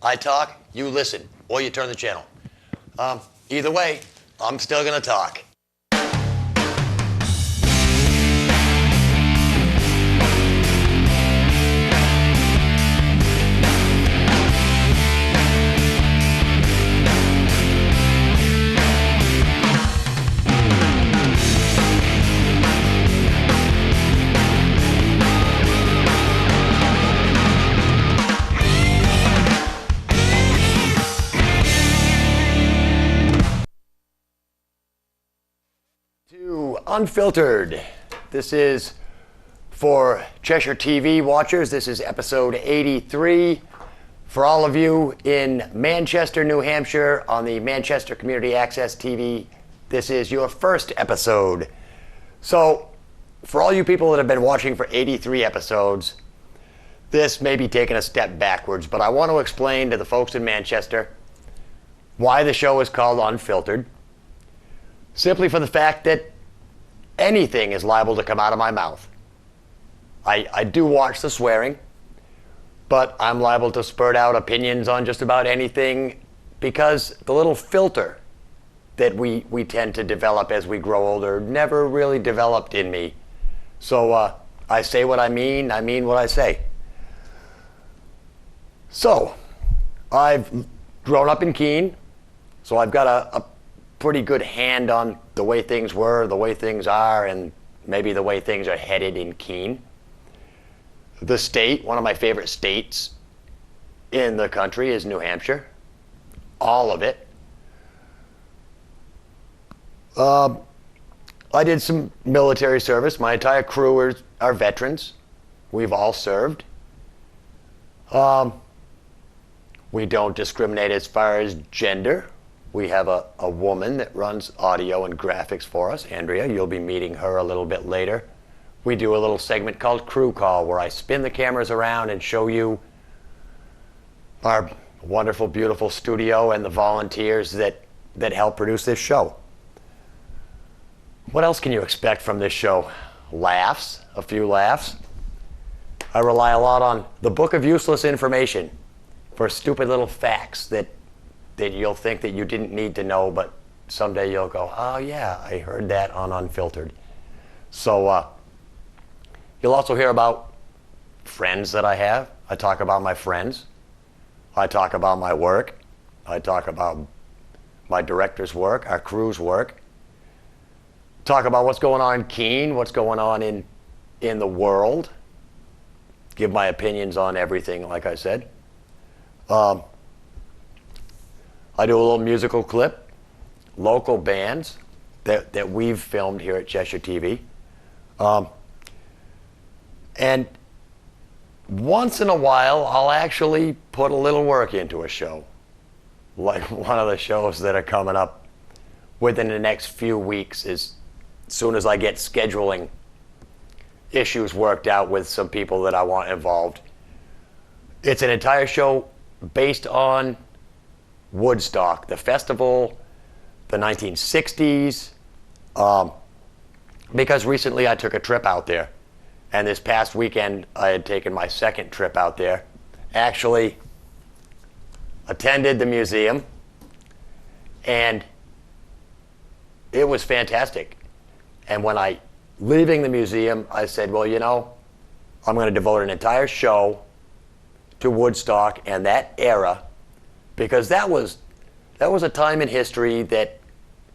I talk, you listen, or you turn the channel. Either way, I'm still gonna talk. Unfiltered. This is for Cheshire TV watchers. This is episode 83. For all of you in Manchester, New Hampshire, on the Manchester Community Access TV, this is your first episode. So, for all you people that have been watching for 83 episodes, this may be taking a step backwards, but I want to explain to the folks in Manchester why the show is called Unfiltered. Simply for the fact that anything is liable to come out of my mouth. I do watch the swearing, but I'm liable to spurt out opinions on just about anything because the little filter that we tend to develop as we grow older never really developed in me. So I say what I mean what I say. So, I've grown up in Keene, so I've got a pretty good hand on the way things were, the way things are, and maybe the way things are headed in Keene. The state, one of my favorite states in the country, is New Hampshire. All of it. I did some military service. My entire crew are veterans. We've all served. We don't discriminate as far as gender. We have a woman that runs audio and graphics for us, Andrea. You'll be meeting her a little bit later. We do a little segment called Crew Call where I spin the cameras around and show you our wonderful, beautiful studio and the volunteers that help produce this show. What else can you expect from this show? Laughs, a few laughs. I rely a lot on the book of useless information for stupid little facts that you'll think that you didn't need to know, but someday you'll go, oh yeah, I heard that on Unfiltered. So you'll also hear about friends that I have. I talk about my friends. I talk about my work. I talk about my director's work, our crew's work. Talk about what's going on in Keene, what's going on in the world. Give my opinions on everything, like I said. I do a little musical clip, local bands that we've filmed here at Cheshire TV. And once in a while, I'll actually put a little work into a show. Like one of the shows that are coming up within the next few weeks is as soon as I get scheduling issues worked out with some people that I want involved. It's an entire show based on Woodstock, the festival, the 1960s, because recently I took a trip out there, and this past weekend I had taken my second trip out there. Actually attended the museum, and it was fantastic. And when leaving the museum, I said, well, you know, I'm going to devote an entire show to Woodstock and that era, because that was a time in history that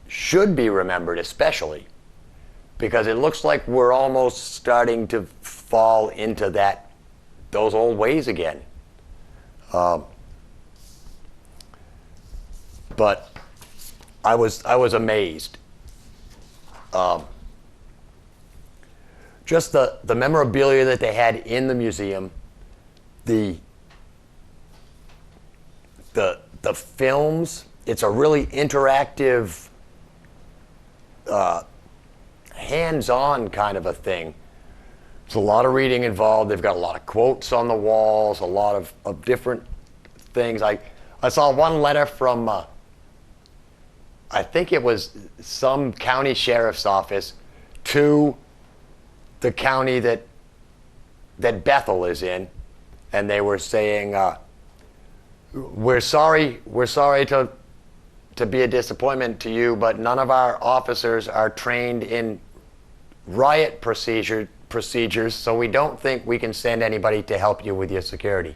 should be remembered, especially because it looks like we're almost starting to fall into those old ways again. But I was amazed. Just the memorabilia that they had in the museum, the films. It's a really interactive, hands-on kind of a thing. There's a lot of reading involved. They've got a lot of quotes on the walls, a lot of different things. I saw one letter from, I think it was some county sheriff's office to the county that Bethel is in, and they were saying, we're sorry to be a disappointment to you, but none of our officers are trained in riot procedures, so we don't think we can send anybody to help you with your security.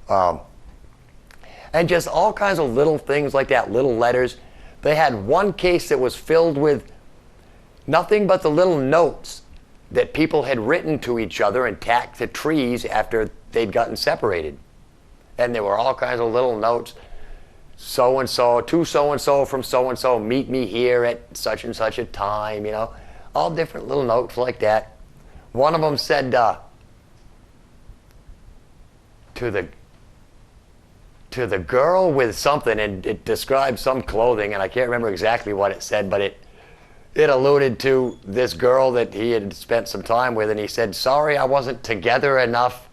And just all kinds of little things like that, little letters. They had one case that was filled with nothing but the little notes that people had written to each other and tacked to trees after they'd gotten separated. And there were all kinds of little notes. So-and-so, to so-and-so from so-and-so, meet me here at such and such a time, you know. All different little notes like that. One of them said to the girl with something, and it described some clothing, and I can't remember exactly what it said, but it alluded to this girl that he had spent some time with, and he said, sorry I wasn't together enough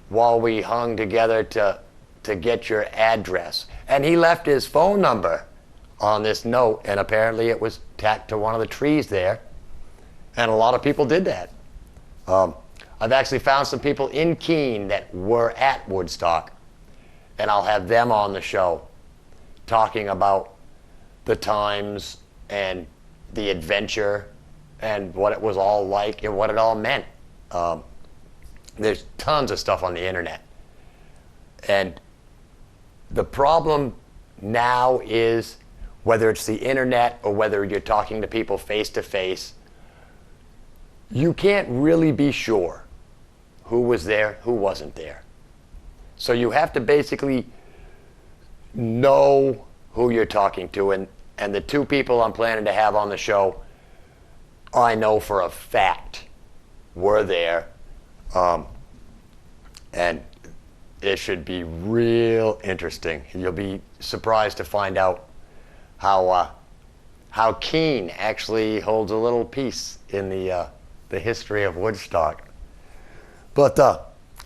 while we hung together to get your address. And he left his phone number on this note, and apparently it was tacked to one of the trees there, and a lot of people did that. I've actually found some people in Keene that were at Woodstock, and I'll have them on the show talking about the times and the adventure and what it was all like and what it all meant. There's tons of stuff on the internet. And the problem now is, whether it's the internet or whether you're talking to people face to face, you can't really be sure who was there, who wasn't there. So you have to basically know who you're talking to. And the two people I'm planning to have on the show, I know for a fact were there. And it should be real interesting. You'll be surprised to find out how Keene actually holds a little piece in the history of Woodstock. But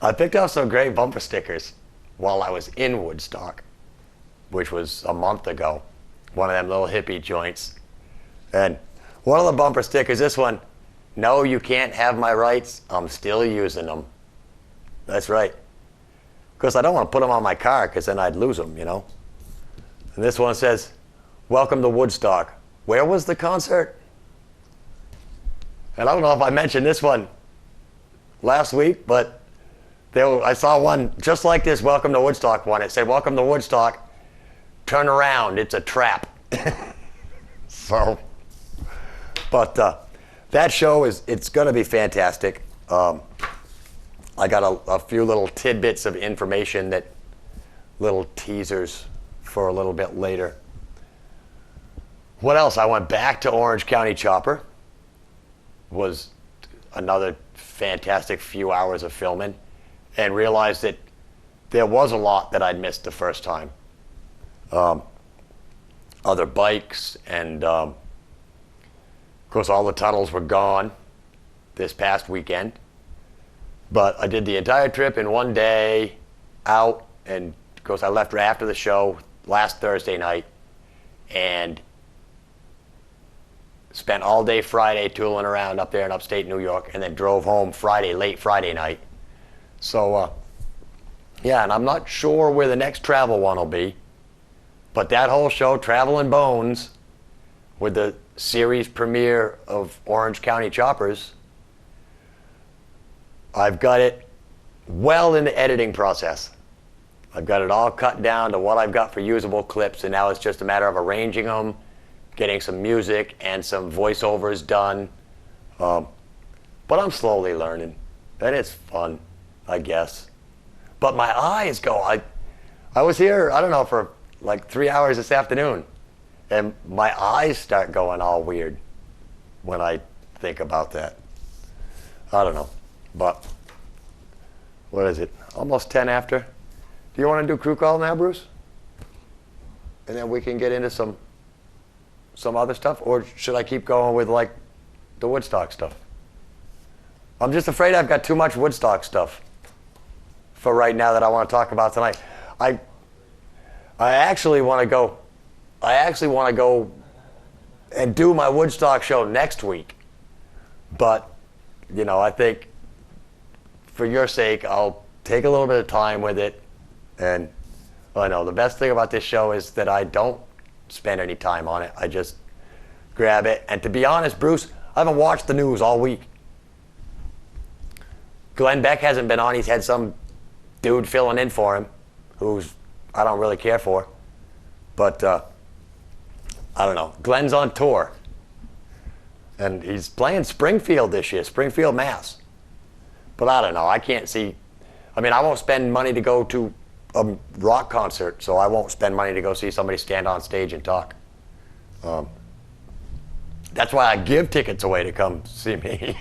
I picked up some great bumper stickers while I was in Woodstock, which was a month ago. One of them little hippie joints. And one of the bumper stickers, this one, no, you can't have my rights, I'm still using them. That's right. Because I don't want to put them on my car, because then I'd lose them, you know. And this one says, welcome to Woodstock. Where was the concert? And I don't know if I mentioned this one last week, but I saw one just like this welcome to Woodstock one. It said, welcome to Woodstock, turn around, it's a trap. So, but that show it's going to be fantastic. I got a few little tidbits of information, little teasers for a little bit later. What else? I went back to Orange County Chopper. Was another fantastic few hours of filming, and realized that there was a lot that I'd missed the first time. Other bikes, and of course all the tunnels were gone this past weekend. But I did the entire trip in one day out, and of course I left right after the show last Thursday night, and spent all day Friday tooling around up there in upstate New York, and then drove home late Friday night. So, yeah, and I'm not sure where the next travel one will be, but that whole show, Travelin' Bones, with the series premiere of Orange County Choppers, I've got it well in the editing process. I've got it all cut down to what I've got for usable clips, and now it's just a matter of arranging them, getting some music and some voiceovers done. But I'm slowly learning, and it's fun, I guess. But my eyes go, I was here, I don't know, for like 3 hours this afternoon, and my eyes start going all weird when I think about that. I don't know, but what is it? Almost 10 after. Do you want to do crew call now, Bruce? And then we can get into some other stuff, or should I keep going with like the Woodstock stuff? I'm just afraid I've got too much Woodstock stuff for right now that I want to talk about tonight. I actually want to go. I actually want to go and do my Woodstock show next week, but I think for your sake, I'll take a little bit of time with it And I know the best thing about this show is that I don't spend any time on it. I just grab it. And to be honest, Bruce, I haven't watched the news all week. Glenn Beck hasn't been on. He's had some dude filling in for him who's I don't really care for. But I don't know. Glenn's on tour. And he's playing Springfield this year, Springfield, Mass. But I don't know. I can't see. I mean, I won't spend money to go to a rock concert, so I won't spend money to go see somebody stand on stage and talk. That's why I give tickets away to come see me.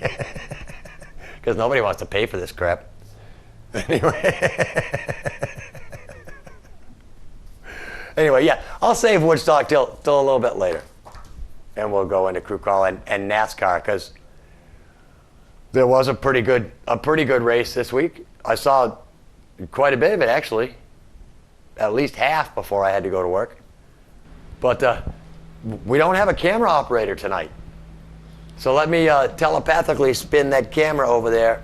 Because nobody wants to pay for this crap. Anyway, yeah, I'll save Woodstock till a little bit later. And we'll go into crew call and NASCAR, because there was a pretty good race this week. I saw quite a bit of it, actually. At least half before I had to go to work. But we don't have a camera operator tonight. So let me telepathically spin that camera over there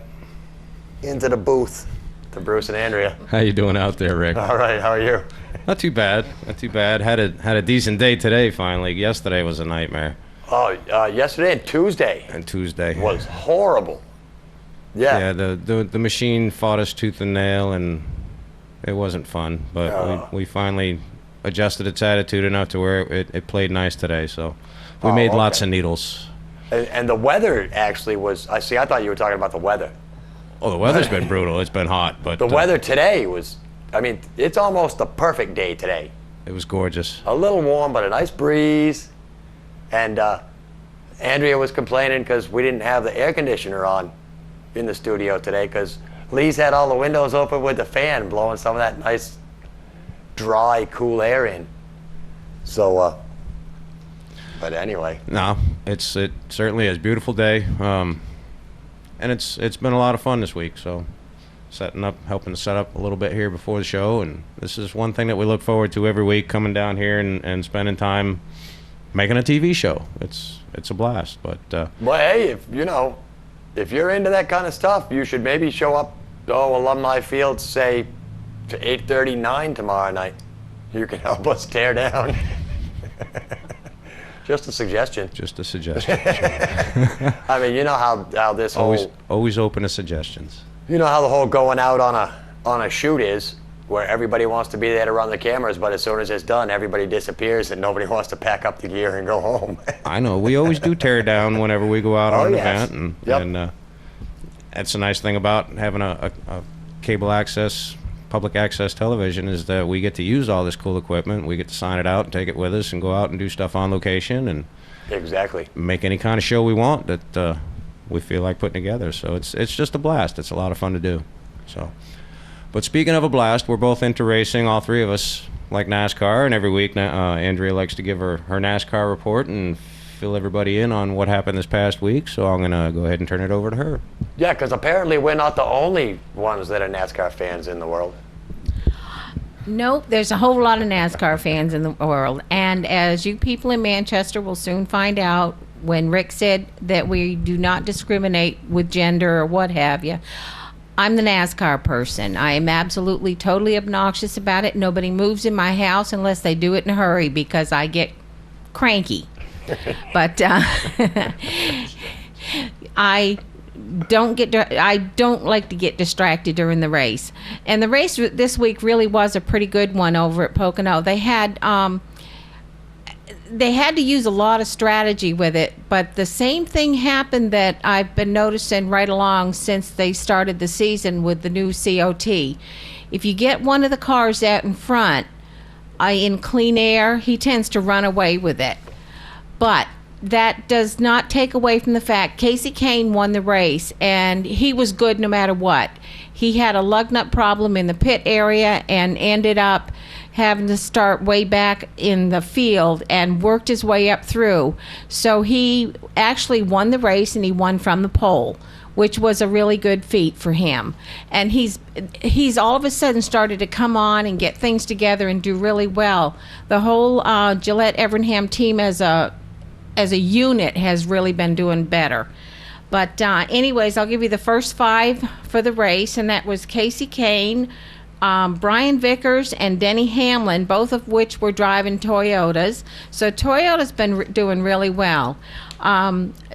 into the booth to Bruce and Andrea. How you doing out there, Rick? All right, how are you? Not too bad. Not too bad. Had a decent day today. Finally, yesterday was a nightmare. Oh, yesterday and Tuesday. And Tuesday was horrible. Yeah. Yeah. The machine fought us tooth and nail, and it wasn't fun. But we finally adjusted its attitude enough to where it played nice today. So we made lots of needles. And the weather actually was. I thought you were talking about the weather. Oh, the weather's been brutal. It's been hot, but the weather today was. I mean, it's almost the perfect day today. It was gorgeous. A little warm, but a nice breeze. And Andrea was complaining because we didn't have the air conditioner on in the studio today, because Lee's had all the windows open with the fan blowing some of that nice, dry, cool air in. So, but anyway. No, it certainly is a beautiful day. And it's been a lot of fun this week, so helping to set up a little bit here before the show, and this is one thing that we look forward to every week, coming down here and spending time making a TV show. It's a blast. But well, hey, if you're into that kind of stuff, you should maybe show up Alumni Field, say to 8:39 tomorrow night. You can help us tear down. Just a suggestion. Just a suggestion. I mean, you know how this always open to suggestions. You know how the whole going out on a shoot is, where everybody wants to be there to run the cameras, but as soon as it's done, everybody disappears and nobody wants to pack up the gear and go home. I know. We always do tear down whenever we go out on an event, and that's a nice thing about having a cable access, public access television, is that we get to use all this cool equipment. We get to sign it out and take it with us and go out and do stuff on location and exactly make any kind of show we want that we feel like putting together. So it's just a blast. It's a lot of fun to do. So, but speaking of a blast, we're both into racing. All three of us like NASCAR, and every week Andrea likes to give her NASCAR report and fill everybody in on what happened this past week. So I'm gonna go ahead and turn it over to her. Yeah, because apparently we're not the only ones that are NASCAR fans in the world. Nope, there's a whole lot of NASCAR fans in the world, and as you people in Manchester will soon find out, when Rick said that we do not discriminate with gender or what have you, I'm the NASCAR person. I am absolutely, totally obnoxious about it. Nobody moves in my house unless they do it in a hurry, because I get cranky. But I don't like to get distracted during the race. And the race this week really was a pretty good one over at Pocono. They had to use a lot of strategy with it, but the same thing happened that I've been noticing right along since they started the season with the new COT. If you get one of the cars out in front in clean air, he tends to run away with it. But that does not take away from the fact Casey Kane won the race, and he was good no matter what. He had a lug nut problem in the pit area and ended up having to start way back in the field and worked his way up through. So he actually won the race, and he won from the pole, which was a really good feat for him. And he's all of a sudden started to come on and get things together and do really well. The whole Gillette Evernham team as a unit has really been doing better. But anyways, I'll give you the first five for the race, and that was Casey Kane, Brian Vickers and Denny Hamlin, both of which were driving Toyotas. So Toyota's been doing really well.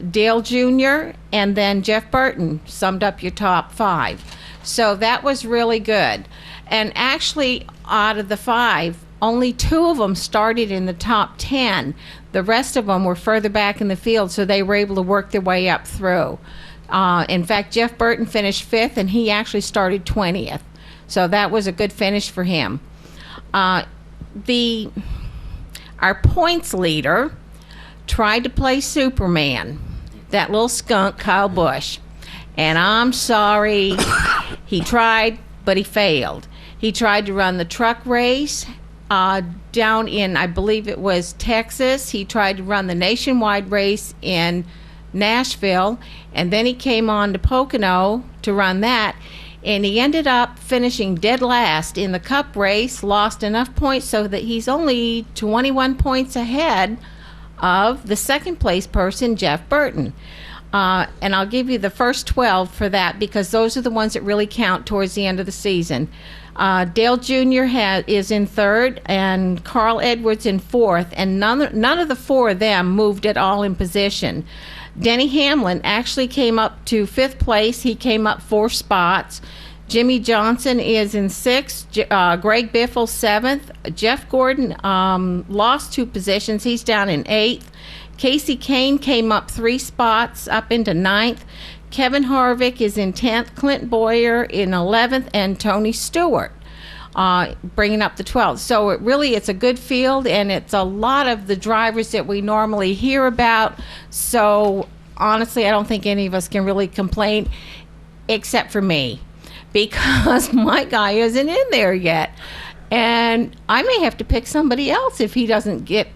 Dale Jr. and then Jeff Burton summed up your top 5. So that was really good. And actually, out of the 5, only 2 of them started in the top 10. The rest of them were further back in the field, so they were able to work their way up through. In fact, Jeff Burton finished 5th, and he actually started 20th. So that was a good finish for him. Our points leader tried to play Superman, that little skunk, Kyle Busch. And I'm sorry, he tried, but he failed. He tried to run the truck race down in, I believe it was Texas. He tried to run the nationwide race in Nashville, and then he came on to Pocono to run that, and he ended up finishing dead last in the Cup race, lost enough points so that he's only 21 points ahead of the second place person, Jeff Burton. And I'll give you the first 12 for that because those are the ones that really count towards the end of the season. Dale Jr. is in 3rd and Carl Edwards in 4th, and none of the 4 of them moved at all in position. Denny Hamlin actually came up to 5th place. He came up 4 spots. Jimmy Johnson is in 6th. Greg Biffle 7th. Jeff Gordon lost 2 positions. He's down in 8th. Casey Kane came up 3 spots up into 9th. Kevin Harvick is in 10th. Clint Boyer in 11th. And Tony Stewart bringing up the 12th. So it's a good field, and it's a lot of the drivers that we normally hear about. So honestly, I don't think any of us can really complain except for me, because my guy isn't in there yet. And I may have to pick somebody else if he doesn't get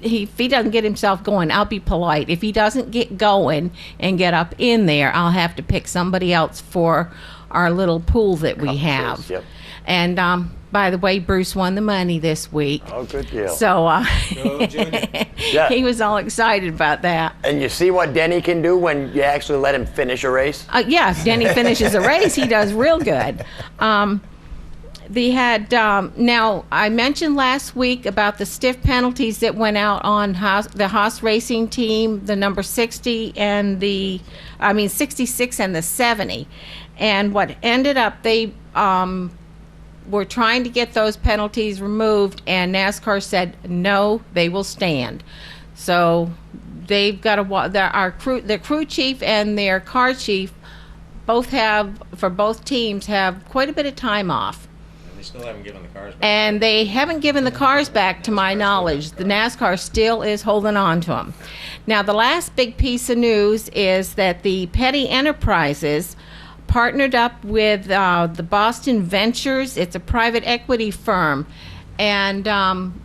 himself going. I'll be polite. If he doesn't get going and get up in there, I'll have to pick somebody else for our little pool that we have. Yep. And by the way, Bruce won the money this week. Oh, good deal. So yeah. He was all excited about that. And you see what Denny can do when you actually let him finish a race? Yeah, if Denny finishes a race, he does real good. They had now I mentioned last week about the stiff penalties that went out on the Haas racing team, the number 60 and 66 and the 70, and what ended up they were trying to get those penalties removed, and NASCAR said no, they will stand. So they've got the crew chief and their car chief both have quite a bit of time off. They still haven't given the cars back. And they haven't given the cars back, to my knowledge. The NASCAR still is holding on to them. Now, the last big piece of news is that the Petty Enterprises partnered up with the Boston Ventures. It's a private equity firm. And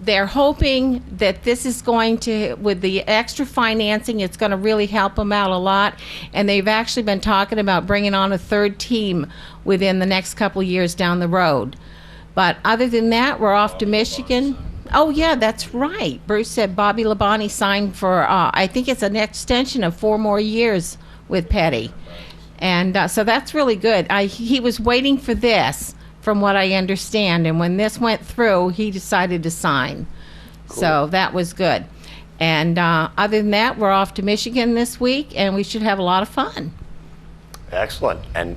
they're hoping that this is going to, with the extra financing, it's going to really help them out a lot. And they've actually been talking about bringing on a 3rd team within the next couple of years down the road. But other than that, we're off to Michigan. Oh, yeah, that's right. Bruce said Bobby Labonte signed for, I think it's an extension of 4 more years with Petty. And so that's really good. He was waiting for this, from what I understand. And when this went through, he decided to sign. Cool. So that was good. And other than that, we're off to Michigan this week, and we should have a lot of fun. Excellent. And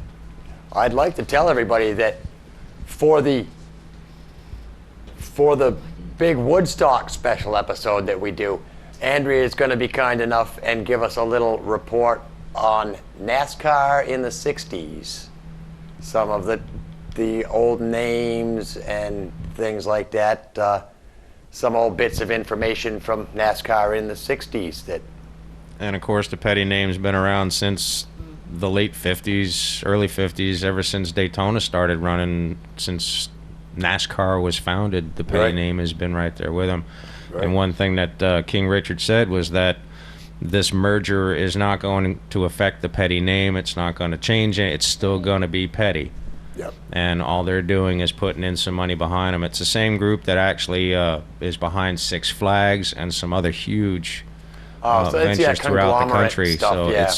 I'd like to tell everybody that for the big Woodstock special episode that we do, Andrea is going to be kind enough and give us a little report on NASCAR in the 60s. Some of the old names and things like that. Some old bits of information from NASCAR in the 60s that... And of course, the Petty name's been around since the late 50s, early 50s, ever since Daytona started running. Since NASCAR was founded, the Petty name has been right there with them. Right. And one thing that King Richard said was that this merger is not going to affect the Petty name. It's not going to change it. It's still going to be Petty. Yep. And all they're doing is putting in some money behind them. It's the same group that actually is behind Six Flags and some other huge ventures throughout the country. Stuff, so yeah.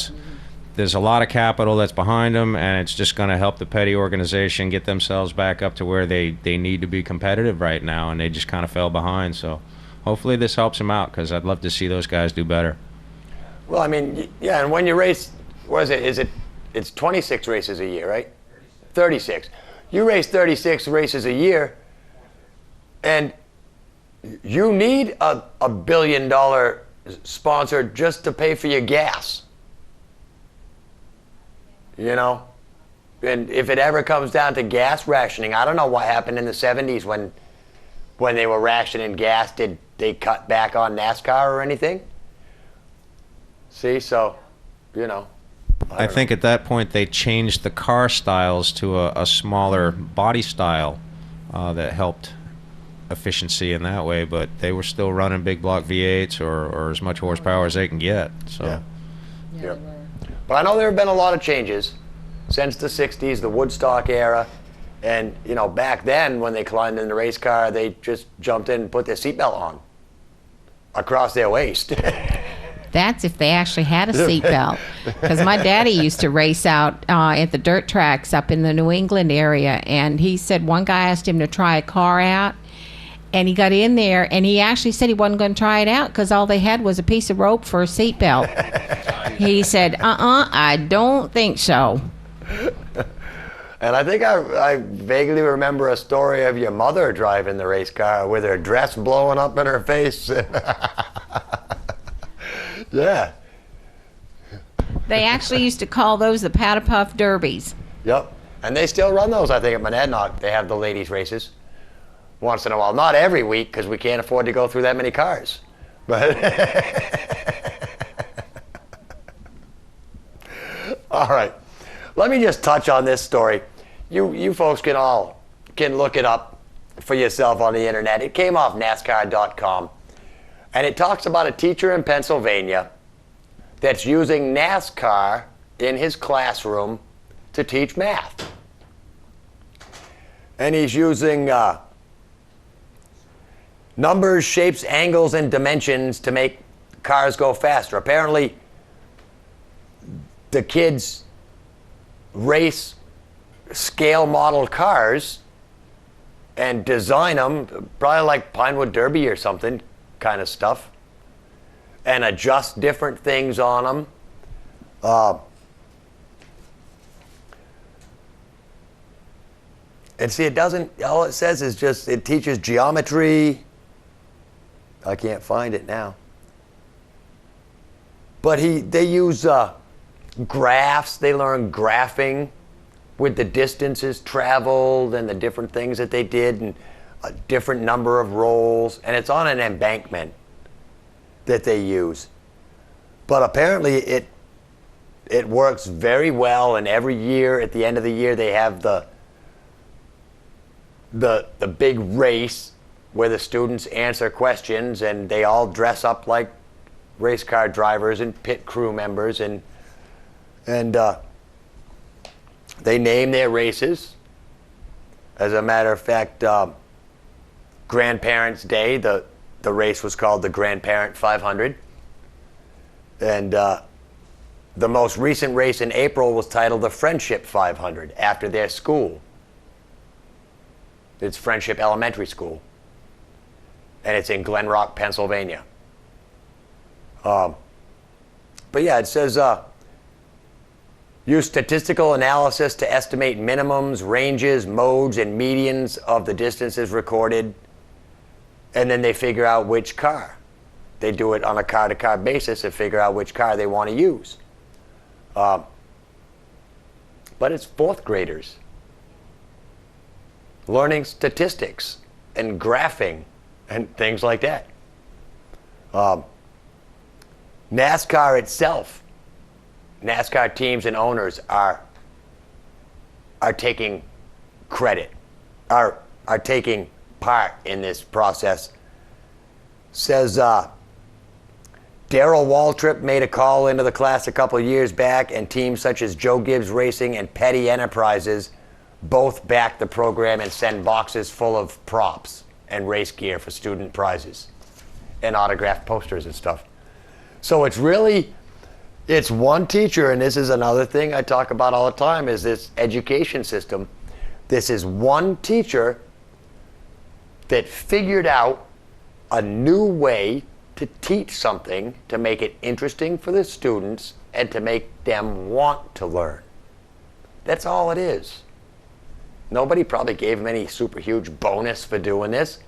there's a lot of capital that's behind them, and it's just going to help the Petty organization get themselves back up to where they need to be competitive right now, and they just kind of fell behind. So hopefully this helps them out, because I'd love to see those guys do better. Well, I mean, yeah, and when you race, what is it? It's 26 races a year, right? 36. You race 36 races a year, and you need a $1 billion sponsor just to pay for your gas. You know? And if it ever comes down to gas rationing, I don't know what happened in the 70s when they were rationing gas. Did they cut back on NASCAR or anything? See, so, you know. I think at that point they changed the car styles to a smaller body style that helped efficiency in that way, but they were still running big block V8s or as much horsepower as they can get. So. Yeah. Yep. But I know there have been a lot of changes since the 60s, the Woodstock era. And, you know, back then when they climbed in the race car, they just jumped in and put their seatbelt on across their waist. That's if they actually had a seatbelt. Because my daddy used to race out at the dirt tracks up in the New England area. And he said one guy asked him to try a car out. And he got in there, and he actually said he wasn't going to try it out because all they had was a piece of rope for a seatbelt. He said, I don't think so. And I think I vaguely remember a story of your mother driving the race car with her dress blowing up in her face. Yeah. They actually used to call those the Powder Puff Derbies. Yep. And they still run those, I think, at Monadnock. They have the ladies' races once in a while. Not every week, because we can't afford to go through that many cars. But all right. Let me just touch on this story. You folks can look it up for yourself on the internet. It came off NASCAR.com. And it talks about a teacher in Pennsylvania that's using NASCAR in his classroom to teach math. And he's using numbers, shapes, angles, and dimensions to make cars go faster. Apparently, the kids race scale model cars and design them, probably like Pinewood Derby or something kind of stuff, and adjust different things on them. And see, it doesn't, all it says is just, it teaches geometry. I can't find it now. But they use graphs. They learn graphing with the distances traveled and the different things that they did and a different number of rolls. And it's on an embankment that they use. But apparently it works very well, and every year, at the end of the year, they have the big race where the students answer questions, and they all dress up like race car drivers and pit crew members, and they name their races. As a matter of fact, Grandparents' Day, the race was called the Grandparent 500. And the most recent race in April was titled the Friendship 500, after their school. It's Friendship Elementary School. And it's in Glen Rock, Pennsylvania. But yeah, it says, use statistical analysis to estimate minimums, ranges, modes, and medians of the distances recorded. And then they figure out which car. They do it on a car-to-car basis and figure out which car they want to use. But it's fourth graders learning statistics and graphing and things like that. NASCAR itself, NASCAR teams and owners are taking credit, are taking part in this process. Says Darrell Waltrip made a call into the class a couple of years back, and teams such as Joe Gibbs Racing and Petty Enterprises both back the program and send boxes full of props and race gear for student prizes and autographed posters and stuff. So it's really It's one teacher, and this is another thing I talk about all the time, is this education system. This is one teacher that figured out a new way to teach something to make it interesting for the students and to make them want to learn. That's all it is. Nobody probably gave him any super huge bonus for doing this.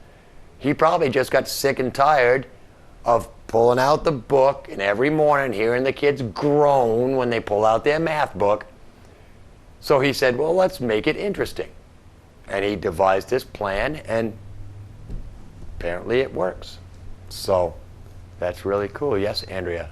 He probably just got sick and tired of pulling out the book and every morning hearing the kids groan when they pull out their math book. So he said, well, let's make it interesting. And he devised this plan, and apparently it works. So that's really cool. Yes, Andrea?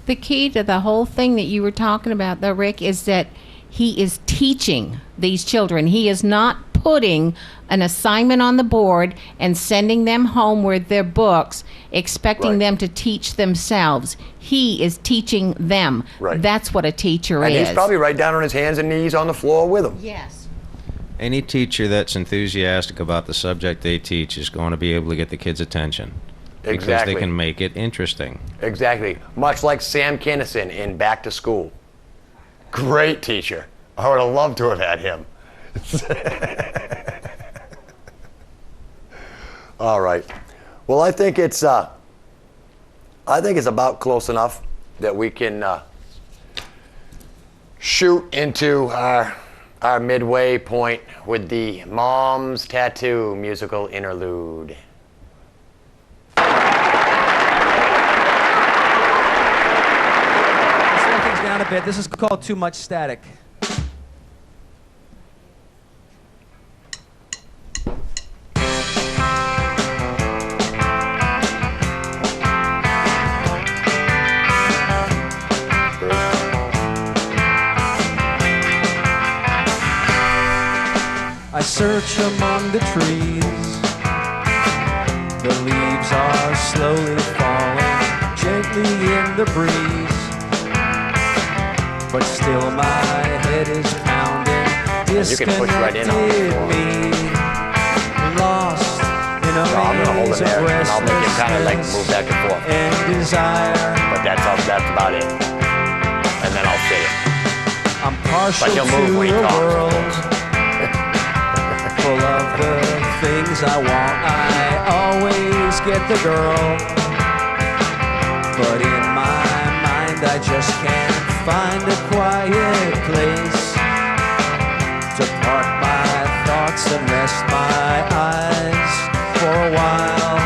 The key to the whole thing that you were talking about, though, Rick, is that he is teaching these children. He is not putting an assignment on the board and sending them home with their books, expecting them to teach themselves. He is teaching them. Right. That's what a teacher And is. he's probably right down on his hands and knees on the floor with them. Yes. Any teacher that's enthusiastic about the subject they teach is going to be able to get the kids' attention. Because Exactly. they can make it interesting. Exactly. Much like Sam Kinison in Back to School. Great teacher. I would have loved to have had him. All right. Well, I think it's about close enough that we can shoot into our midway point with the Mom's Tattoo musical interlude. Slow things down a bit. This is called Too Much Static. I search among the trees. The leaves are slowly falling gently in the breeze. But still my head is pounding. You can push right in on it. Disconnected me. Lost in a I'm gonna hold it maze of there, and I'll make it kind of like restlessness move back and forth. and desire. But that's about it. And then I'll sit it. I'm partial But he'll to move when he a talks, of world full of the things I want. I always get the girl, but in my mind I just can't find a quiet place to park my thoughts and rest my eyes for a while.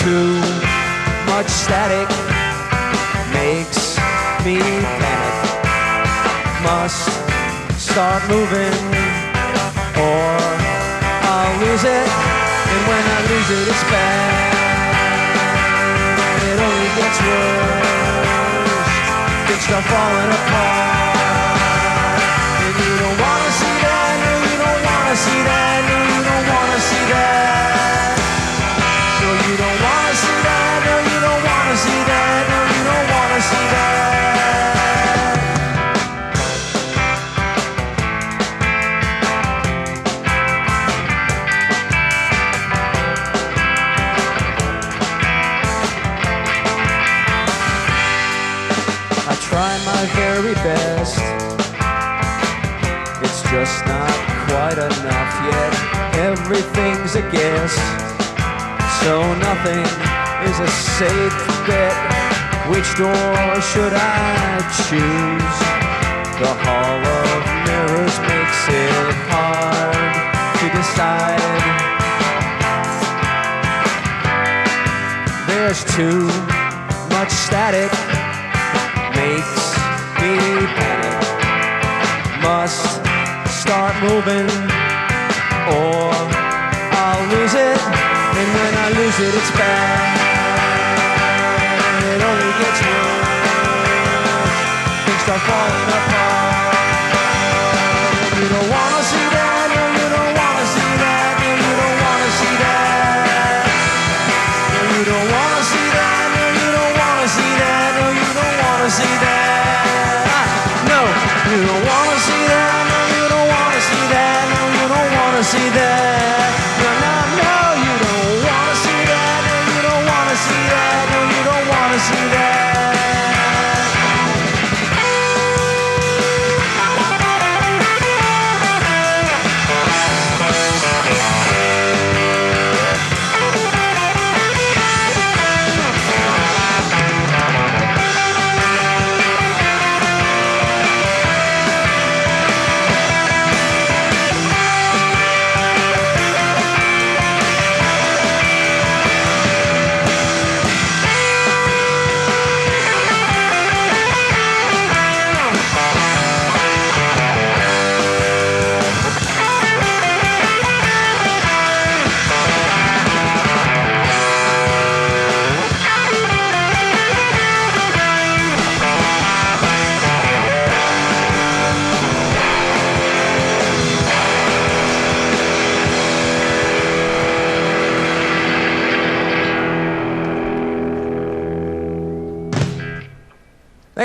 Too much static makes me panic. Must start moving or I'll lose it. And when I lose it, it's bad. It only gets worse. Things start falling apart. And you don't wanna see that. No, you don't wanna see that. No, you don't wanna see that. No, you don't wanna see that. No, you don't wanna see that. No, you don't wanna see that. I try my very best. It's just not quite enough yet. Everything's a guess. So nothing is a safe bet. Which door should I choose? The hall of mirrors makes it hard to decide. There's too much static, makes me panic. Must start moving or I'll lose it. And when I lose it, it's bad. It only gets worse. Things start falling apart. You don't wanna see that. No, you don't wanna see that. No, you don't wanna see that. No, you don't wanna see that. No, you don't wanna see that. No, you don't wanna see that. No, you don't wanna see that. No, you don't wanna see that. No, you don't wanna see that. No, no, no, you don't wanna see that. No, you don't wanna see that.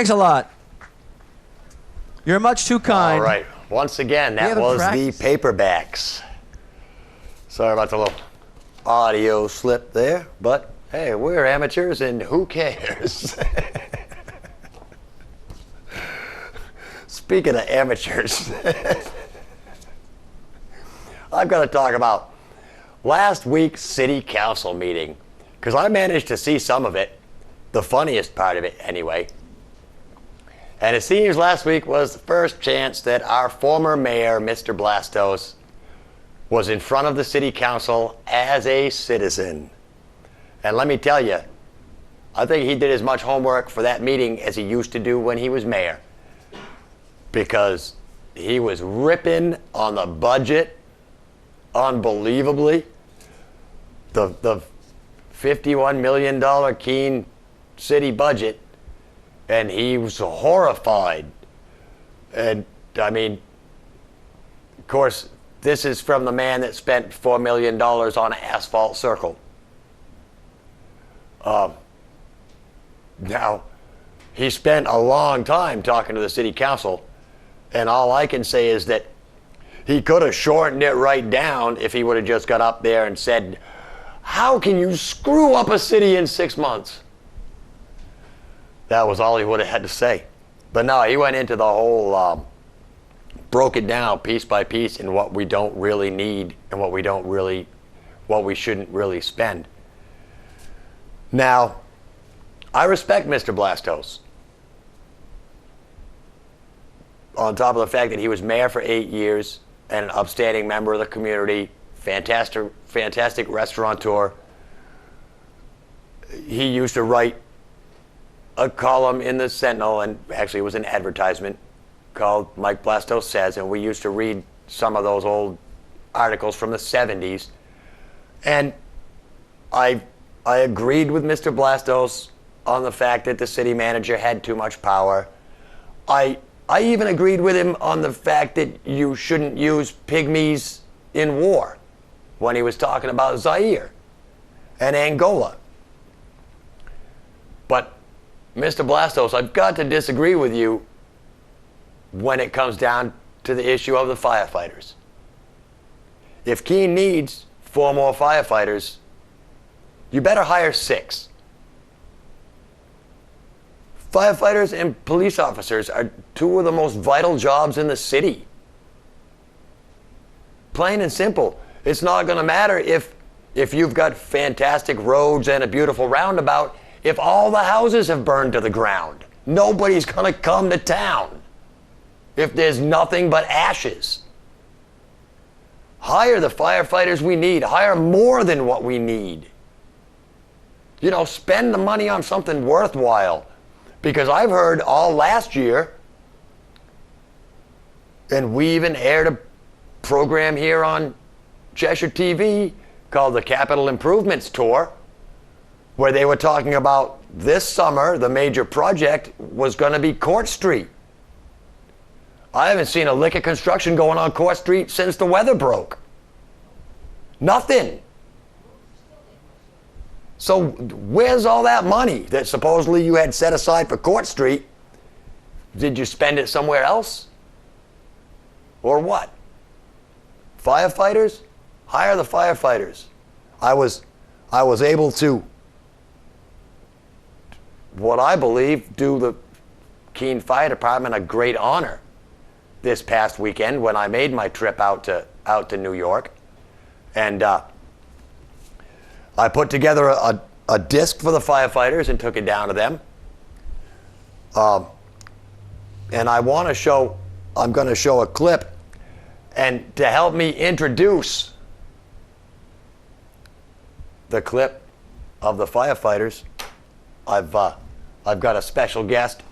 Thanks a lot. You're much too kind. All right. Once again, that haven't was practiced. the paperbacks. Sorry about the little audio slip there, but hey, we're amateurs and who cares? Speaking of amateurs, I've got to talk about last week's city council meeting, because I managed to see some of it, the funniest part of it anyway. And it seems last week was the first chance that our former mayor, Mr. Blastos, was in front of the city council as a citizen. And let me tell you, I think he did as much homework for that meeting as he used to do when he was mayor, because he was ripping on the budget unbelievably. The $51 million Keene city budget, and he was horrified. And I mean, of course, this is from the man that spent $4 million on an asphalt circle. Now, he spent a long time talking to the city council, and all I can say is that he could have shortened it right down if he would have just got up there and said, "How can you screw up a city in 6 months?" That was all he would have had to say. But no, he went into the whole, broke it down piece by piece in what we don't really need and what we shouldn't really spend. Now, I respect Mr. Blastos. On top of the fact that he was mayor for 8 years and an upstanding member of the community, fantastic restaurateur. He used to write a column in the Sentinel, and actually it was an advertisement, called Mike Blastos Says, and we used to read some of those old articles from the 70s. And I agreed with Mr. Blastos on the fact that the city manager had too much power. I even agreed with him on the fact that you shouldn't use pygmies in war when he was talking about Zaire and Angola. But Mr. Blastos, I've got to disagree with you when it comes down to the issue of the firefighters. If Keene needs 4 more firefighters, you better hire 6. Firefighters and police officers are 2 of the most vital jobs in the city. Plain and simple. It's not going to matter if you've got fantastic roads and a beautiful roundabout if all the houses have burned to the ground. Nobody's going to come to town if there's nothing but ashes. Hire the firefighters we need. Hire more than what we need. You know, spend the money on something worthwhile. Because I've heard all last year, and we even aired a program here on Cheshire TV called the Capital Improvements Tour, where they were talking about this summer, the major project was going to be Court Street. I haven't seen a lick of construction going on Court Street since the weather broke. Nothing. So where's all that money that supposedly you had set aside for Court Street? Did you spend it somewhere else? Or what? Firefighters? Hire the firefighters. I was able to, what I believe, do the Keene Fire Department a great honor this past weekend when I made my trip out to New York. And I put together a disc for the firefighters and took it down to them. And I'm going to show a clip. And to help me introduce the clip of the firefighters, I've got a special guest.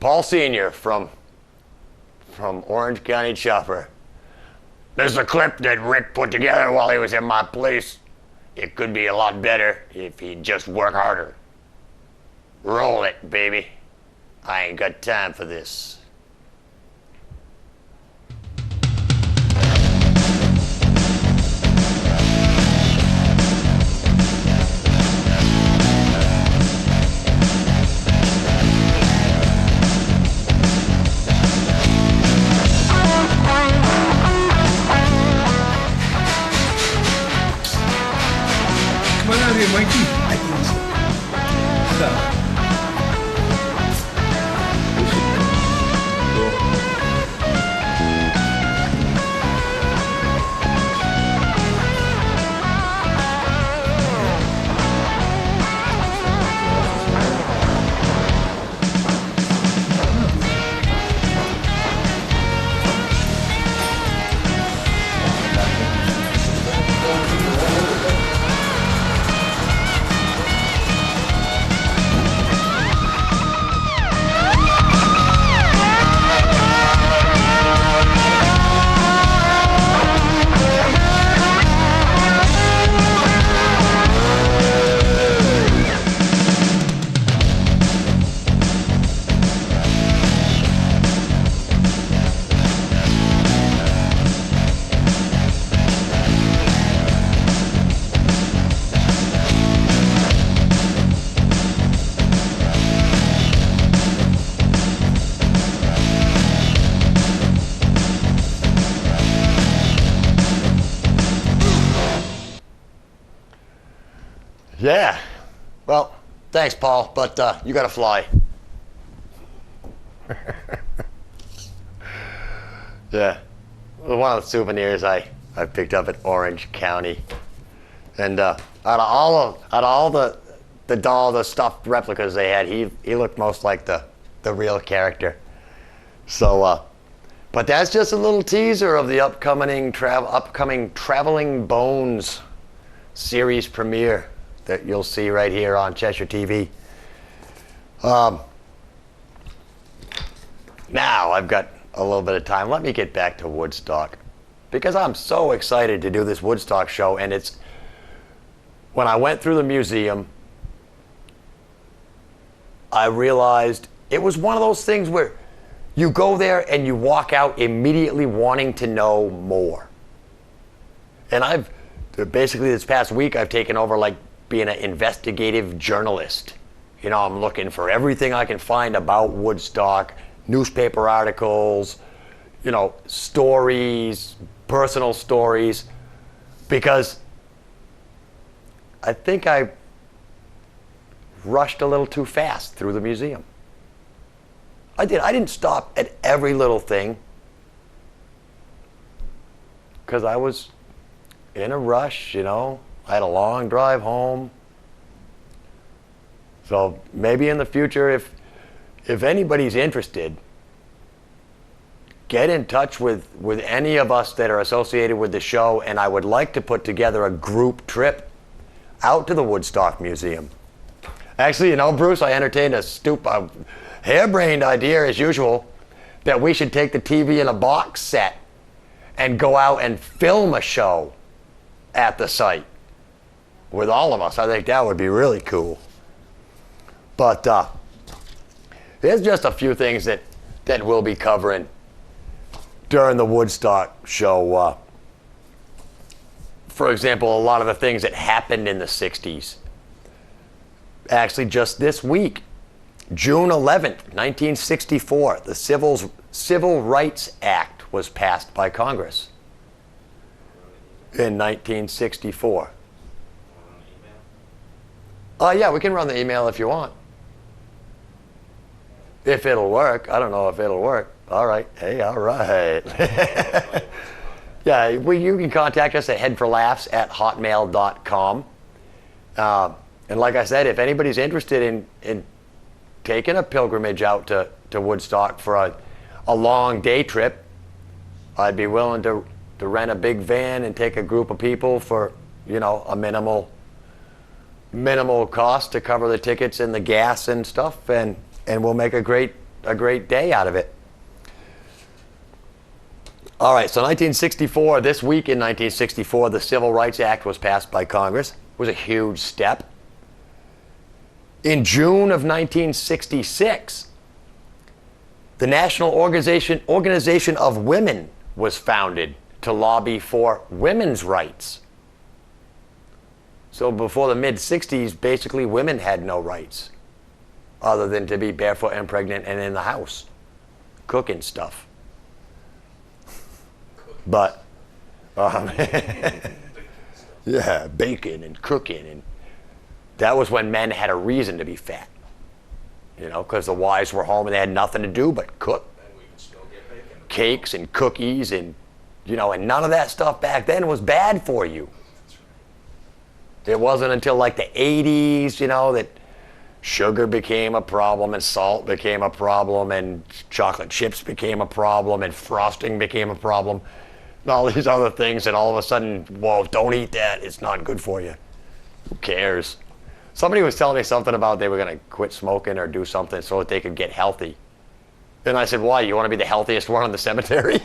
Paul Sr. from Orange County Chopper. There's a clip that Rick put together while he was in my place. It could be a lot better if he'd just work harder. Roll it, baby. I ain't got time for this. Yeah. Well, thanks, Paul, but you gotta fly. Yeah. One of the souvenirs I picked up at Orange County. And out of all the stuffed replicas they had, he looked most like the real character. So, but that's just a little teaser of the upcoming Traveling Bones series premiere that you'll see right here on Cheshire TV. Now I've got a little bit of time. Let me get back to Woodstock, because I'm so excited to do this Woodstock show. And it's, when I went through the museum, I realized it was one of those things where you go there and you walk out immediately wanting to know more. And I've basically, this past week, I've taken over like being an investigative journalist. You know, I'm looking for everything I can find about Woodstock, newspaper articles, you know, stories, personal stories, because I think I rushed a little too fast through the museum. I did. I didn't stop at every little thing because I was in a rush, you know. I had a long drive home. So maybe in the future, if anybody's interested, get in touch with any of us that are associated with the show, and I would like to put together a group trip out to the Woodstock Museum. Actually, you know, Bruce, I entertained a harebrained idea as usual, that we should take the TV in a box set and go out and film a show at the site with all of us. I think that would be really cool. But there's just a few things that we'll be covering during the Woodstock show. For example, a lot of the things that happened in the 60s. Actually, just this week, June 11th, 1964, the Civil Rights Act was passed by Congress in 1964. Yeah, we can run the email if you want. If it'll work. I don't know if it'll work. All right. Hey, all right. Yeah, you can contact us at headforlaughs@hotmail.com. And like I said, if anybody's interested in taking a pilgrimage out to Woodstock for a long day trip, I'd be willing to rent a big van and take a group of people for, you know, a minimal cost to cover the tickets and the gas and stuff, and we'll make a great day out of it. All right, so 1964, this week in 1964, the Civil Rights Act was passed by Congress. It was a huge step. In June of 1966, the National Organization of Women was founded to lobby for women's rights. So before the mid-60s, basically women had no rights other than to be barefoot and pregnant and in the house cooking stuff. But, yeah, baking and cooking, and that was when men had a reason to be fat. You know, because the wives were home and they had nothing to do but cook cakes and cookies, and, you know, and none of that stuff back then was bad for you. It wasn't until like the 80s, you know, that sugar became a problem and salt became a problem and chocolate chips became a problem and frosting became a problem and all these other things, and all of a sudden, whoa, don't eat that. It's not good for you. Who cares? Somebody was telling me something about they were going to quit smoking or do something so that they could get healthy. And I said, why? You want to be the healthiest one in the cemetery?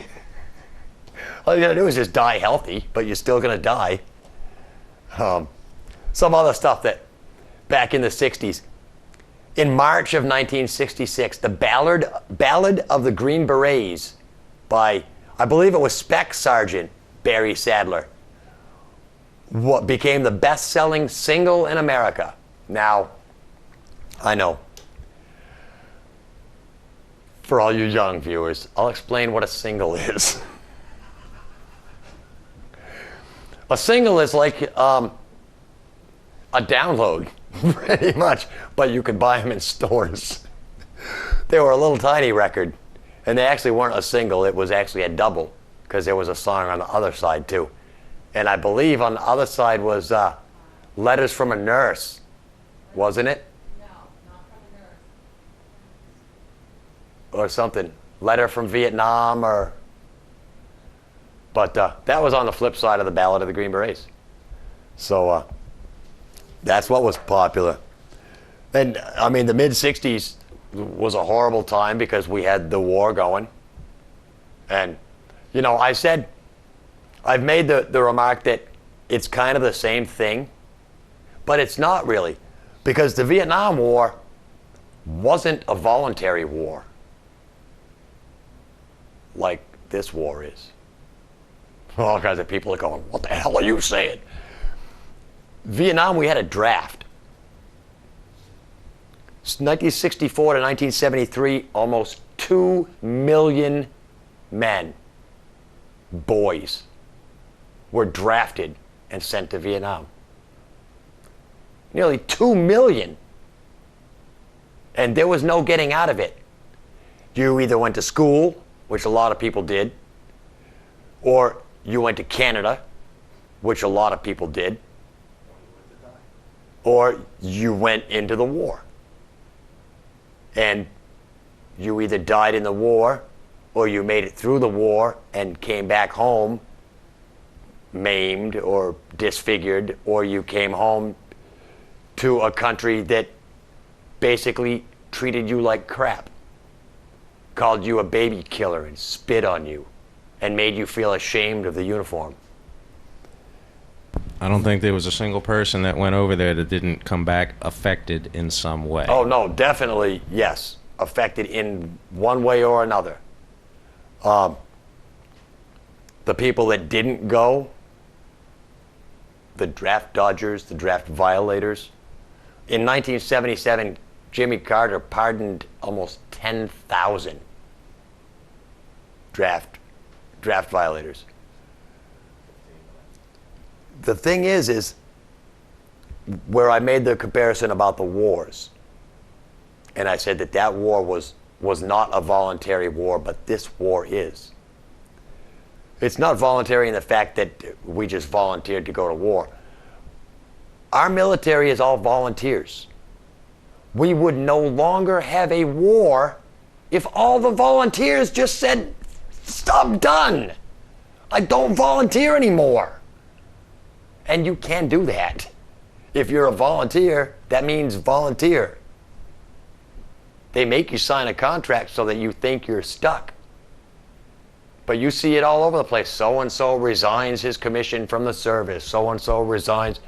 All you got to do is just die healthy, but you're still going to die. Some other stuff that back in the 60s. In March of 1966, the Ballad of the Green Berets by, I believe it was Spec Sergeant Barry Sadler, what became the best-selling single in America. Now, I know, for all you young viewers, I'll explain what a single is. A single is like a a download, pretty much. But you could buy them in stores. They were a little tiny record, and they actually weren't a single. It was actually a double, because there was a song on the other side too. And I believe on the other side was Letters from a Nurse, wasn't it? No, not from a nurse. Or something. Letter from Vietnam, or... But that was on the flip side of the Ballad of the Green Berets. So that's what was popular. And I mean, the mid-'60s was a horrible time because we had the war going. And, you know, I've made the remark that it's kind of the same thing, but it's not really, because the Vietnam War wasn't a voluntary war like this war is. All kinds of people are going, what the hell are you saying? Vietnam, we had a draft. 1964 to 1973, almost 2 million men, boys, were drafted and sent to Vietnam. Nearly 2 million. And there was no getting out of it. You either went to school, which a lot of people did, or you went to Canada, which a lot of people did, or you went into the war. And you either died in the war, or you made it through the war and came back home maimed or disfigured, or you came home to a country that basically treated you like crap, called you a baby killer and spit on you and made you feel ashamed of the uniform. I don't think there was a single person that went over there that didn't come back affected in some way. Oh, no, definitely, yes. Affected in one way or another. The people that didn't go, the draft dodgers, the draft violators. In 1977, Jimmy Carter pardoned almost 10,000 draft violators. The thing is where I made the comparison about the wars, and I said that war was not a voluntary war, but this war is. It's not voluntary in the fact that we just volunteered to go to war. Our military is all volunteers. We would no longer have a war if all the volunteers just said, "Stop, done. I don't volunteer anymore." And you can do that. If you're a volunteer, that means volunteer. They make you sign a contract so that you think you're stuck. But you see it all over the place. So-and-so resigns his commission from the service. So-and-so resigns.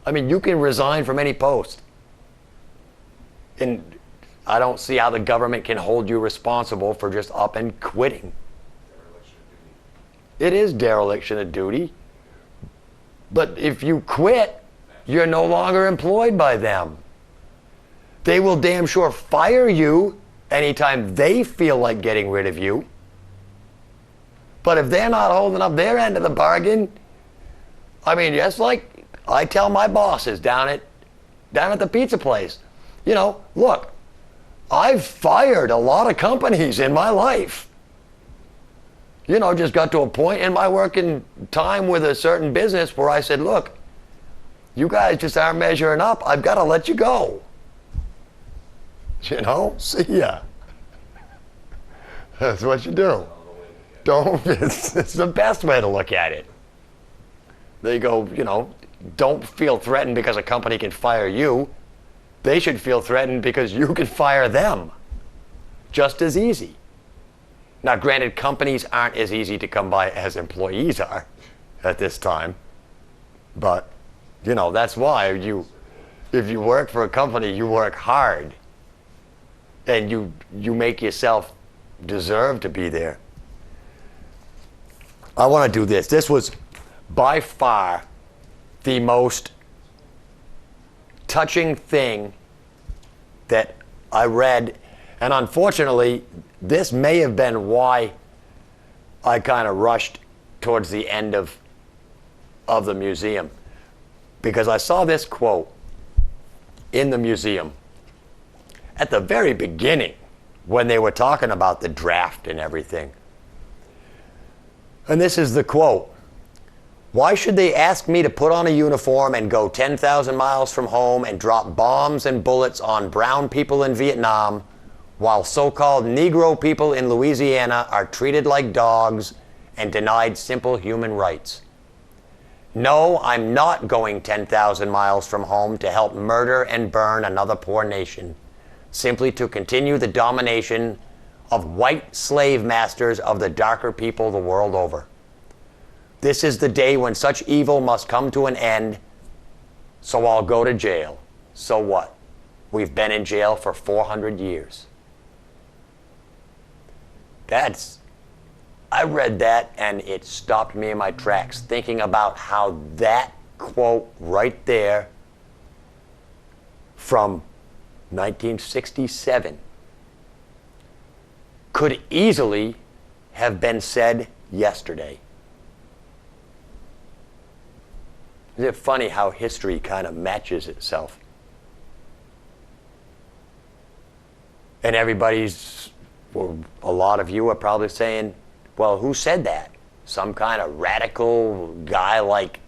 I mean, you can resign from any post. And I don't see how the government can hold you responsible for just up and quitting. It is dereliction of duty. But if you quit, you're no longer employed by them. They will damn sure fire you anytime they feel like getting rid of you. But if they're not holding up their end of the bargain, I mean, just like I tell my bosses down at the pizza place, you know, look, I've fired a lot of companies in my life. You know, just got to a point in my working time with a certain business where I said, look, you guys just aren't measuring up. I've got to let you go. You know, see ya. That's what you do. It's the best way to look at it. They go, you know, don't feel threatened because a company can fire you. They should feel threatened because you can fire them just as easy. Now, granted, companies aren't as easy to come by as employees are at this time. But, you know, that's why if you work for a company, you work hard. And you make yourself deserve to be there. I want to do this. This was by far the most touching thing that I read. And unfortunately, this may have been why I kind of rushed towards the end of the museum. Because I saw this quote, in the museum at the very beginning when they were talking about the draft and everything. And this is the quote. "Why should they ask me to put on a uniform and go 10,000 miles from home and drop bombs and bullets on brown people in Vietnam while so-called Negro people in Louisiana are treated like dogs and denied simple human rights? No, I'm not going 10,000 miles from home to help murder and burn another poor nation, simply to continue the domination of white slave masters of the darker people the world over. This is the day when such evil must come to an end, so I'll go to jail. So what? We've been in jail for 400 years. I read that and it stopped me in my tracks, thinking about how that quote right there from 1967 could easily have been said yesterday. Isn't it funny how history kind of matches itself? And well, a lot of you are probably saying, well, who said that? Some kind of radical guy like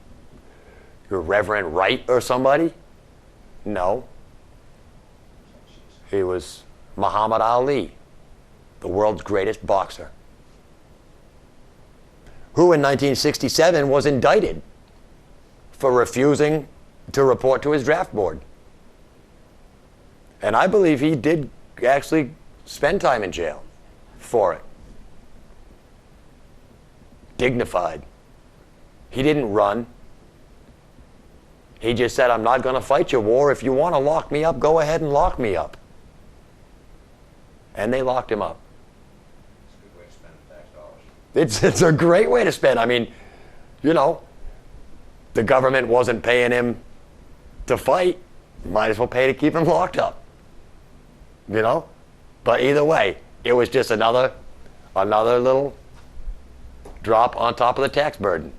your Reverend Wright or somebody? No. He was Muhammad Ali, the world's greatest boxer, who in 1967 was indicted for refusing to report to his draft board. And I believe he did actually spend time in jail for it. Dignified. He didn't run. He just said, I'm not going to fight your war. If you want to lock me up, go ahead and lock me up. And they locked him up. It's a good way to spend tax dollars. It's a great way to spend. I mean, you know, the government wasn't paying him to fight. Might as well pay to keep him locked up. You know? But either way, it was just another little drop on top of the tax burden.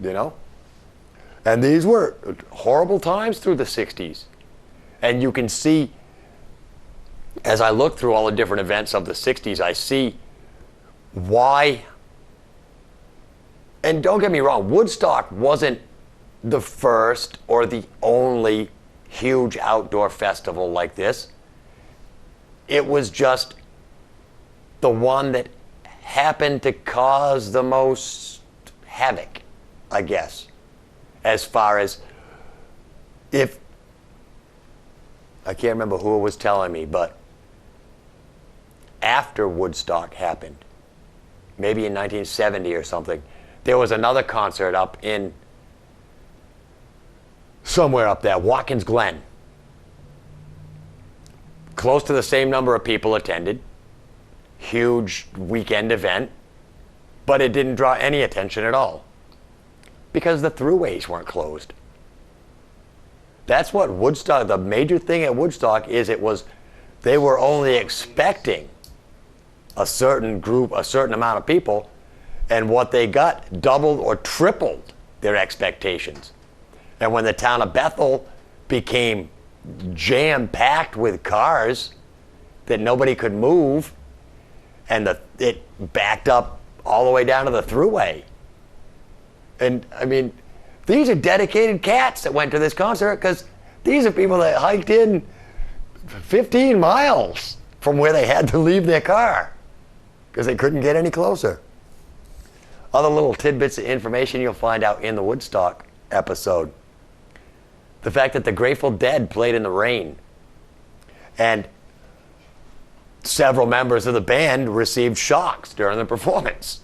You know? And these were horrible times through the 60s. And you can see, as I look through all the different events of the 60s, I see why. And don't get me wrong, Woodstock wasn't the first or the only huge outdoor festival like this. It was just the one that happened to cause the most havoc, I guess, as far as if, I can't remember who it was telling me, but after Woodstock happened, maybe in 1970 or something, there was another concert up in somewhere up there, Watkins Glen. Close to the same number of people attended. Huge weekend event. But it didn't draw any attention at all because the throughways weren't closed. That's what Woodstock, the major thing at Woodstock is they were only expecting a certain group, a certain amount of people, and what they got doubled or tripled their expectations. And when the town of Bethel became jam-packed with cars that nobody could move, and it backed up all the way down to the thruway. And I mean, these are dedicated cats that went to this concert because these are people that hiked in 15 miles from where they had to leave their car because they couldn't get any closer. Other little tidbits of information you'll find out in the Woodstock episode. The fact that the Grateful Dead played in the rain. And several members of the band received shocks during the performance.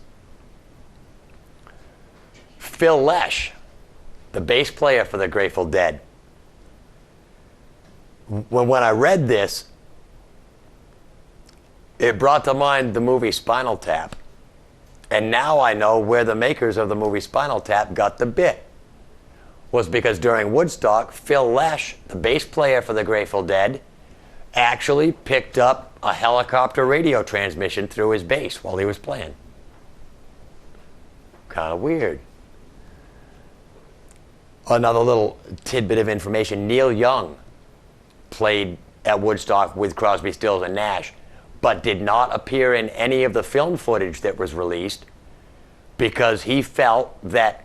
Phil Lesh, the bass player for the Grateful Dead. When I read this, it brought to mind the movie Spinal Tap. And now I know where the makers of the movie Spinal Tap got the bit. Was because during Woodstock, Phil Lesh, the bass player for the Grateful Dead, actually picked up a helicopter radio transmission through his bass while he was playing. Kind of weird. Another little tidbit of information, Neil Young played at Woodstock with Crosby, Stills, and Nash, but did not appear in any of the film footage that was released because he felt that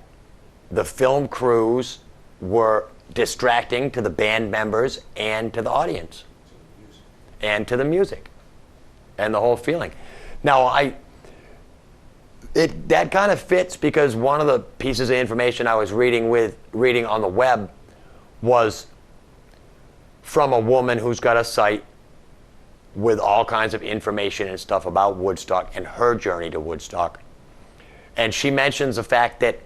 the film crews were distracting to the band members and to the audience and to the music and the whole feeling. Now, that kind of fits because one of the pieces of information I was reading on the web was from a woman who's got a site with all kinds of information and stuff about Woodstock and her journey to Woodstock. And she mentions the fact that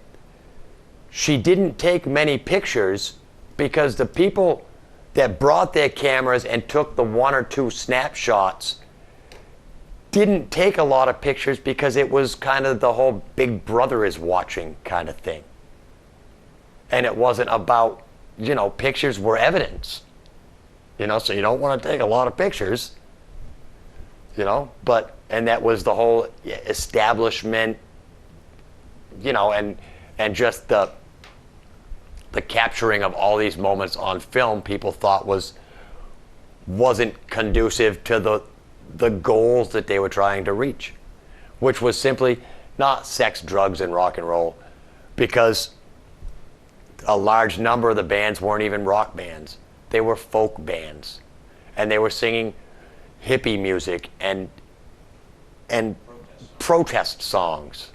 she didn't take many pictures because the people that brought their cameras and took the 1 or 2 snapshots didn't take a lot of pictures because it was kind of the whole Big Brother is watching kind of thing. And it wasn't about, pictures were evidence. So you don't want to take a lot of pictures, and that was the whole establishment, and just the capturing of all these moments on film people thought wasn't conducive to the goals that they were trying to reach, which was simply not sex, drugs, and rock and roll, because a large number of the bands weren't even rock bands. They were folk bands, and they were singing hippie music and protest songs,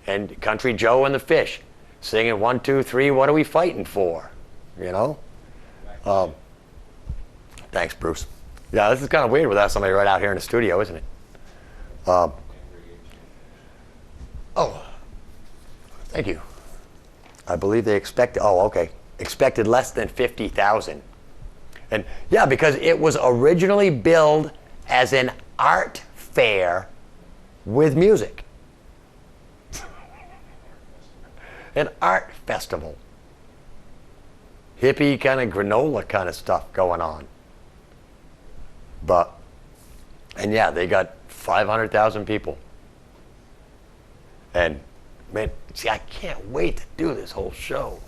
and Country Joe and the Fish singing 1, 2, 3, what are we fighting for? Thanks, Bruce. Yeah, this is kind of weird without somebody right out here in the studio, isn't it? Oh, thank you. I believe they expected less than 50,000. And yeah, because it was originally billed as an art fair with music. An art festival. Hippie kind of granola kind of stuff going on. And yeah, they got 500,000 people. And man, see, I can't wait to do this whole show.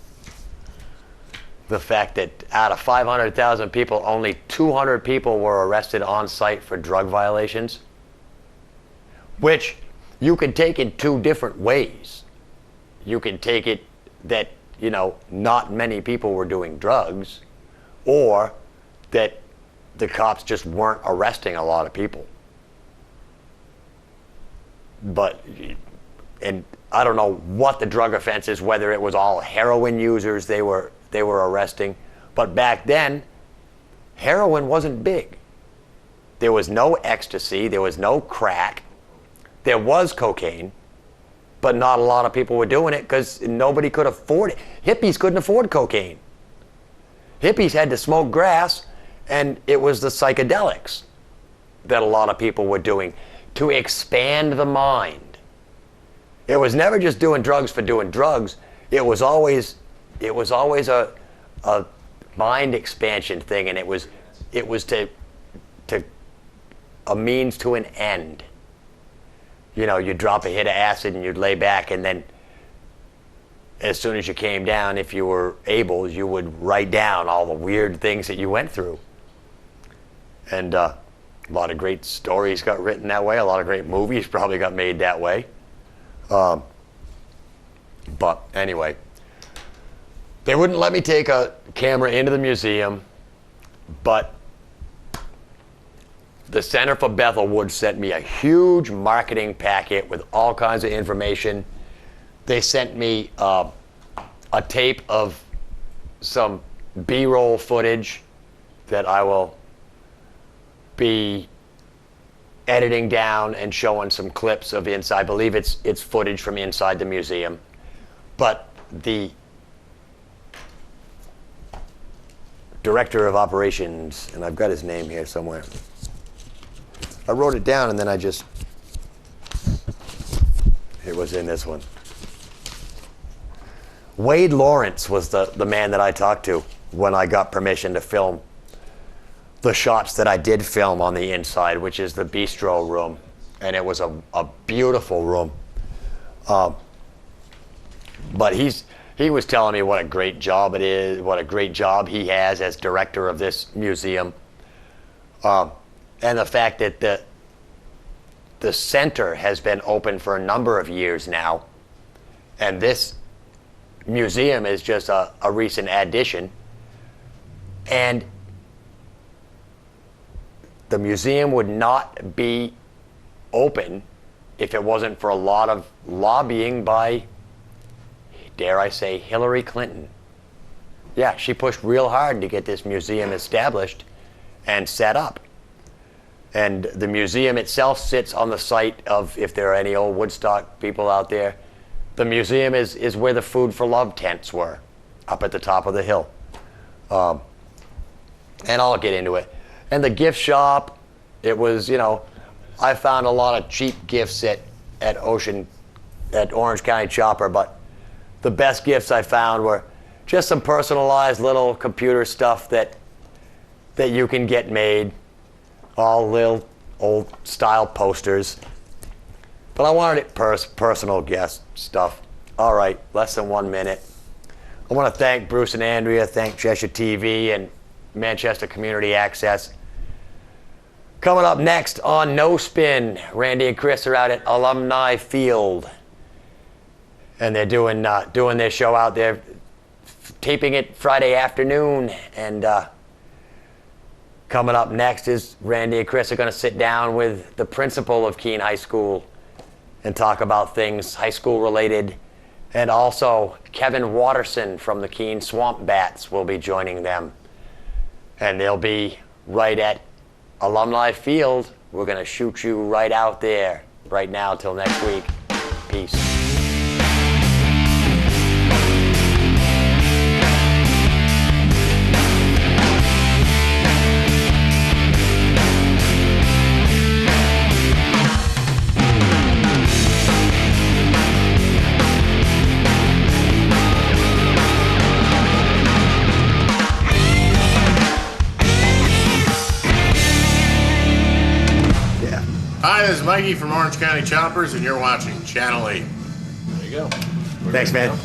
The fact that out of 500,000 people, only 200 people were arrested on site for drug violations, which you can take in 2 different ways. You can take it that, not many people were doing drugs, or that the cops just weren't arresting a lot of people. And I don't know what the drug offense is, whether it was all heroin users they were arresting, but back then, heroin wasn't big. There was no ecstasy, there was no crack, there was cocaine, but not a lot of people were doing it because nobody could afford it. Hippies couldn't afford cocaine. Hippies had to smoke grass, and it was the psychedelics that a lot of people were doing to expand the mind. It was never just doing drugs for doing drugs. It was always a mind expansion thing, and it was to a means to an end. You'd drop a hit of acid and you'd lay back, and then as soon as you came down, if you were able, you would write down all the weird things that you went through. And a lot of great stories got written that way. A lot of great movies probably got made that way. But anyway, they wouldn't let me take a camera into the museum, but the Center for Bethel Woods sent me a huge marketing packet with all kinds of information. They sent me a tape of some B-roll footage that I will be editing down and showing some clips of inside. I believe it's footage from inside the museum. But the director of operations, and I've got his name here somewhere. I wrote it down and then it was in this one. Wade Lawrence was the man that I talked to when I got permission to film the shots that I did film on the inside, which is the bistro room. And it was a beautiful room. But he was telling me what a great job it is, what a great job he has as director of this museum, and the fact that the center has been open for a number of years now, and this museum is just a recent addition. And the museum would not be open if it wasn't for a lot of lobbying by, dare I say, Hillary Clinton. Yeah, she pushed real hard to get this museum established and set up. And the museum itself sits on the site of, if there are any old Woodstock people out there, the museum is where the Food for Love tents were, up at the top of the hill. And I'll get into it. And the gift shop, it was, you know, I found a lot of cheap gifts at Orange County Chopper, but the best gifts I found were just some personalized little computer stuff that you can get made, all little old style posters. But I wanted it personal guest stuff. All right, less than 1 minute. I want to thank Bruce and Andrea, thank Cheshire TV and Manchester Community Access. Coming up next on No Spin, Randy and Chris are out at Alumni Field. And they're doing their show out there, taping it Friday afternoon. And coming up next is Randy and Chris are going to sit down with the principal of Keene High School and talk about things high school related. And also Kevin Watterson from the Keene Swamp Bats will be joining them. And they'll be right at Alumni Field. We're going to shoot you right out there right now till next week. Peace. Hi, this is Mikey from Orange County Choppers, and you're watching Channel 8. There you go. Thanks, man.